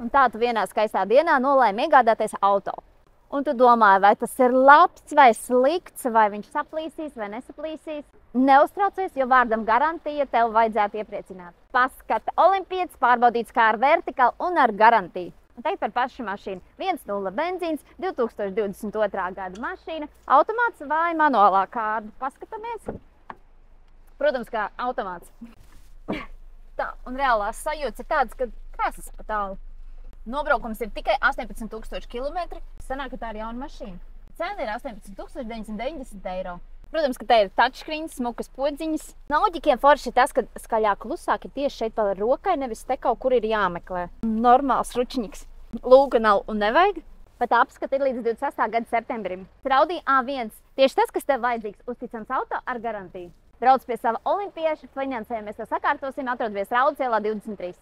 Un tā tu vienā skaistā dienā nolēmi iegādāties auto. Un tu domā, vai tas ir labs vai slikts, vai viņš saplīsīs vai nesaplīsīs. Neuztraucies, jo vārdam garantija tev vajadzētu iepriecināt. Paskata Olimpietis pārbaudīts kā ar vertikālu un ar garantiju. Un teikt par pašu mašīnu. 1.0 benzīns, 2022. Gada mašīna, automāts vai manuālā kārta. Paskatāmies. Protams, kā automāts. Tā, un reālās sajūtas ir tādas, ka krāsas pa tālu. Nobraukums ir tikai 18,000 km. Sanāk, ka tā ir jauna mašīna. Cena ir 18,990 eiro. Protams, ka te ir touchscreen, smukas podziņas. Nauģikiem forši ir tas, ka skaļāk klusāk ir tieši šeit pa rokai, nevis te kaut kur ir jāmeklē. Normāls ručņiks. Lūga nav un nevajag. Pat apskata ir līdz 26. Gada septembrim. Audi A1. Tieši tas, kas tev vajadzīgs, uzticams auto ar garantiju. Brauc pie sava olimpieša, finansējumies to sakārtosim, atrodies Raudas ielā 23.